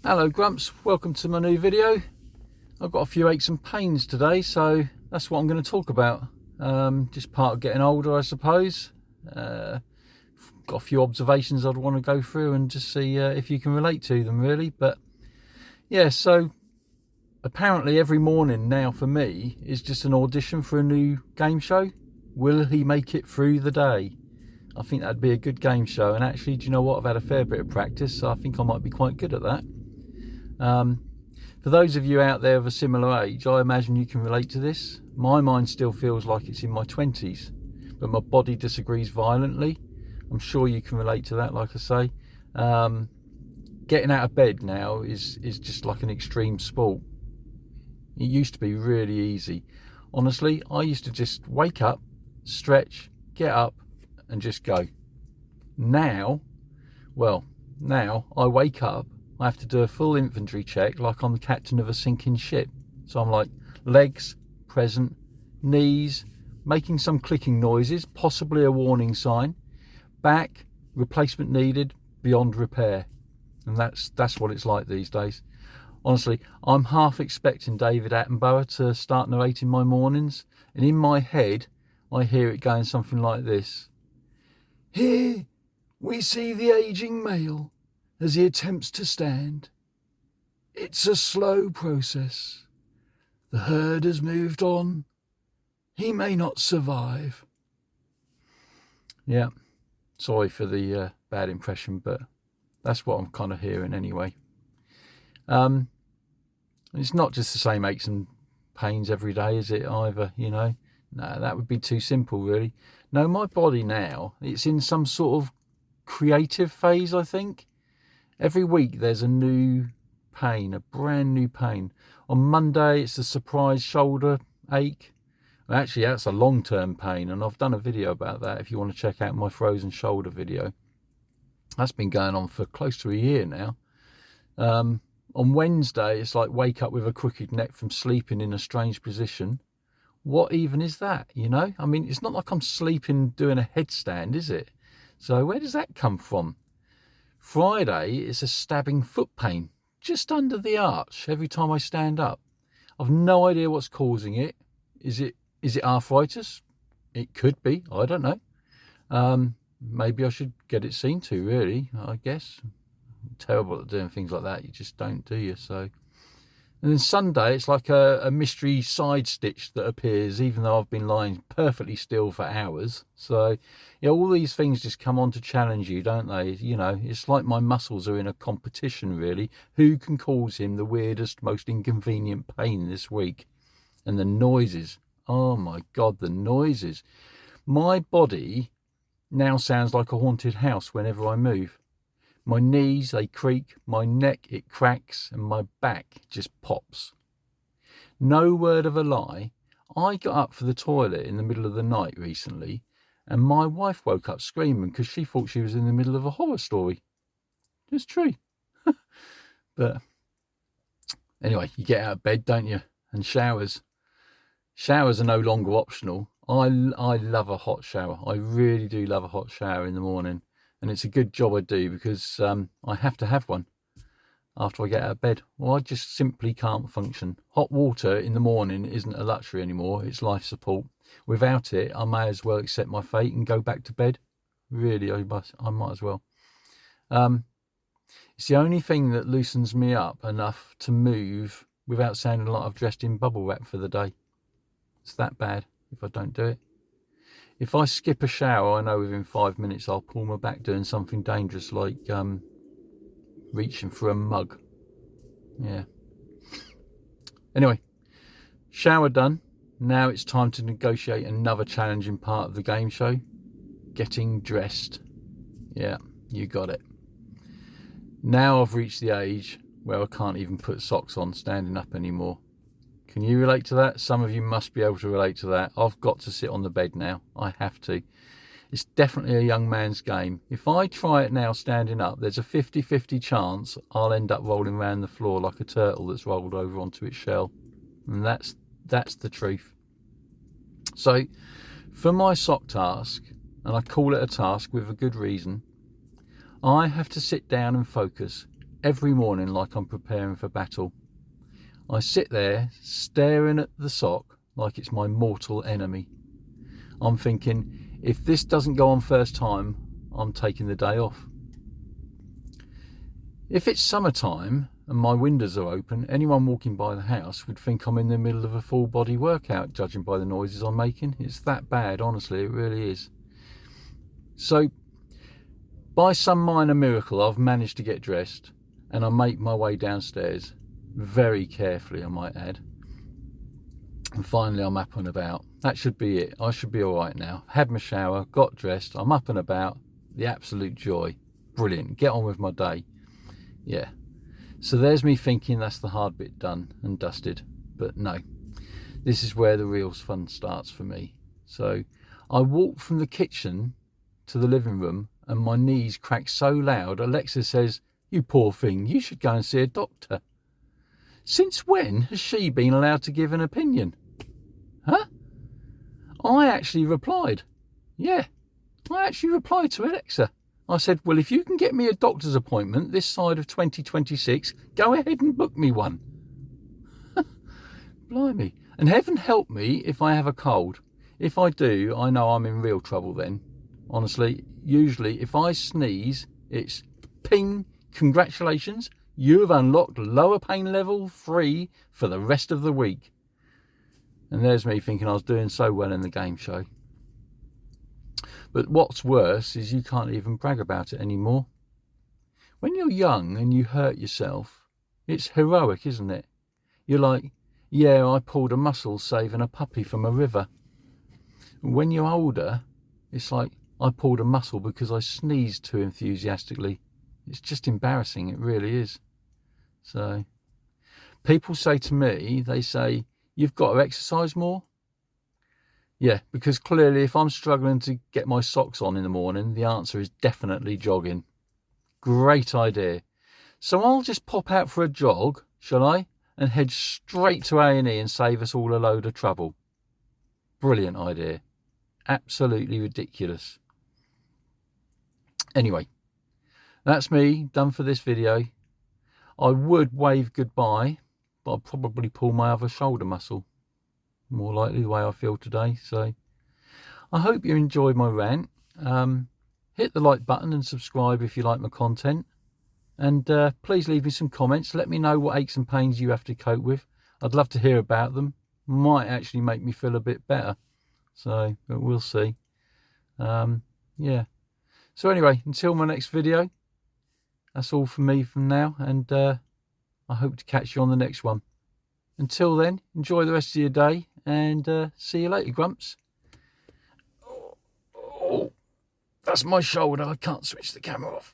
Hello Grumps, welcome to my new video. I've got a few aches and pains today, so that's what I'm going to talk about. Just part of getting older, I suppose. Got a few observations I'd want to go through and just see if you can relate to them really. But yeah, so apparently every morning now for me is just an audition for a new game show. Will he make it through the day? I think that'd be a good game show, and actually, do you know what? I've had a fair bit of practice, so I think I might be quite good at that. For those of you out there of a similar age, I imagine you can relate to this. My mind still feels like it's in my 20s, but my body disagrees violently. I'm sure you can relate to that, like I say. Getting out of bed now is just like an extreme sport. It used to be really easy. Honestly, I used to just wake up, stretch, get up, and just go. Now I wake up, I have to do a full inventory check like I'm the captain of a sinking ship. So I'm like, legs, present, knees, making some clicking noises, possibly a warning sign, back, replacement needed, beyond repair. And that's what it's like these days. Honestly, I'm half expecting David Attenborough to start narrating my mornings, and in my head, I hear it going something like this. Here we see the aging male as he attempts to stand. It's a slow process. The herd has moved on. He may not survive. Yeah, sorry for the bad impression, but that's what I'm kind of hearing anyway. It's not just the same aches and pains every day, is it, either, you know? No, that would be too simple, really. No, my body now, it's in some sort of creative phase, I think. Every week there's a new pain, a brand new pain. On Monday it's a surprise shoulder ache. Well, actually, that's a long-term pain, and I've done a video about that if you want to check out my frozen shoulder video. That's been going on for close to a year now. On Wednesday it's like wake up with a crooked neck from sleeping in a strange position. What even is that, you know? I mean, it's not like I'm sleeping doing a headstand, is it? So where does that come from? Friday, it's a stabbing foot pain just under the arch every time I stand up. I've no idea what's causing it. Is it arthritis? It could be. I don't know. Maybe I should get it seen to, really, I guess. I'm terrible at doing things like that. You just don't, do you? So, and then Sunday, it's like a mystery side stitch that appears, even though I've been lying perfectly still for hours. So, yeah, all these things just come on to challenge you, don't they? You know, it's like my muscles are in a competition, really. Who can cause him the weirdest, most inconvenient pain this week? And the noises. Oh, my God, the noises. My body now sounds like a haunted house whenever I move. My knees, they creak, my neck, it cracks, and my back just pops. No word of a lie, I got up for the toilet in the middle of the night recently, and my wife woke up screaming because she thought she was in the middle of a horror story. It's true. But anyway, you get out of bed, don't you? And showers. Showers are no longer optional. I love a hot shower. I really do love a hot shower in the morning. And it's a good job I do, because I have to have one after I get out of bed, or I just simply can't function. Hot water in the morning isn't a luxury anymore, it's life support. Without it, I may as well accept my fate and go back to bed. Really, I might as well. It's the only thing that loosens me up enough to move without sounding like I've dressed in bubble wrap for the day. It's that bad if I don't do it. If I skip a shower, I know within 5 minutes I'll pull my back doing something dangerous, like reaching for a mug. Yeah. Anyway, shower done. Now it's time to negotiate another challenging part of the game show. Getting dressed. Yeah, you got it. Now I've reached the age where I can't even put socks on standing up anymore. Can you relate to that? Some of you must be able to relate to that. I've got to sit on the bed now. I have to. It's definitely a young man's game. If I try it now standing up, there's a 50-50 chance I'll end up rolling around the floor like a turtle that's rolled over onto its shell. And that's the truth. So for my sock task, and I call it a task with a good reason, I have to sit down and focus, every morning like I'm preparing for battle. I sit there staring at the sock like it's my mortal enemy. I'm thinking, if this doesn't go on first time, I'm taking the day off. If it's summertime and my windows are open, anyone walking by the house would think I'm in the middle of a full body workout, judging by the noises I'm making. It's that bad, honestly, it really is. So, by some minor miracle, I've managed to get dressed and I make my way downstairs, very carefully I might add. And finally I'm up and about. That should be it. I should be alright now. Had my shower, got dressed, I'm up and about. The absolute joy. Brilliant. Get on with my day. Yeah. So there's me thinking that's the hard bit done and dusted. But no. This is where the real fun starts for me. So I walk from the kitchen to the living room and my knees crack so loud Alexa says, "You poor thing, you should go and see a doctor." Since when has she been allowed to give an opinion? Huh? I actually replied. Yeah, I actually replied to Alexa. I said, well, if you can get me a doctor's appointment this side of 2026, go ahead and book me one. Blimey. And heaven help me if I have a cold. If I do, I know I'm in real trouble then. Honestly, usually if I sneeze, it's ping, congratulations. You have unlocked lower pain level 3 for the rest of the week. And there's me thinking I was doing so well in the game show. But what's worse is you can't even brag about it anymore. When you're young and you hurt yourself, it's heroic, isn't it? You're like, yeah, I pulled a muscle saving a puppy from a river. When you're older, it's like, I pulled a muscle because I sneezed too enthusiastically. It's just embarrassing, it really is. So, people say to me, they say, you've got to exercise more. Yeah, because clearly if I'm struggling to get my socks on in the morning, the answer is definitely jogging. Great idea. So I'll just pop out for a jog, shall I? And head straight to A&E and save us all a load of trouble. Brilliant idea. Absolutely ridiculous. Anyway, that's me done for this video. I would wave goodbye, but I'll probably pull my other shoulder muscle. More likely the way I feel today. So I hope you enjoyed my rant. Hit the like button and subscribe if you like my content. And please leave me some comments. Let me know what aches and pains you have to cope with. I'd love to hear about them. Might actually make me feel a bit better. So, but we'll see. Yeah. So anyway, until my next video, that's all from me from now. And I hope to catch you on the next one. Until then, enjoy the rest of your day and see you later, Grumps. Oh, that's my shoulder. I can't switch the camera off.